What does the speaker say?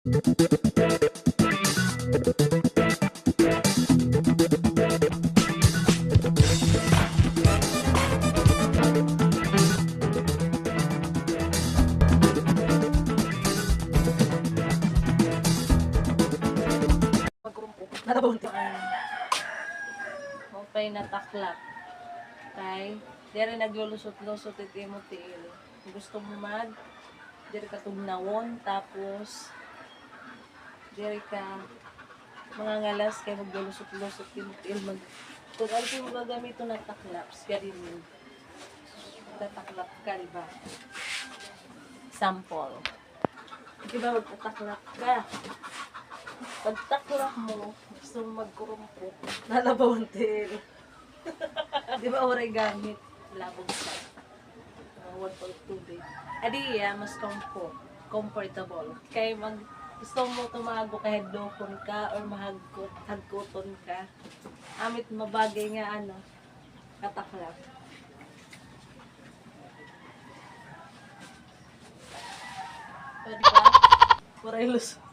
Okay na taklap. Kay, dere naglulusot-lusot iti mo tiil. Gusto mo dere ka tugnawon, tapos, dere ka mga ngalas kay maglulusot-lusot iti mo tiil. Kung ano yung gagamito na taklaps, ganun. Tataklap ka, diba? Sample. Diba, magtataklap ka. Pagtaklap mo, gusto mo magkurumpot, lalabaw ang tail. Di ba oray gamit? Labog sa 1.2 day. Adi mas comfortable. Kaya gusto mo tumago kahit dokon ka or hagkuton ka. Amit mabagay nga kataklap. O diba? Oray lusot.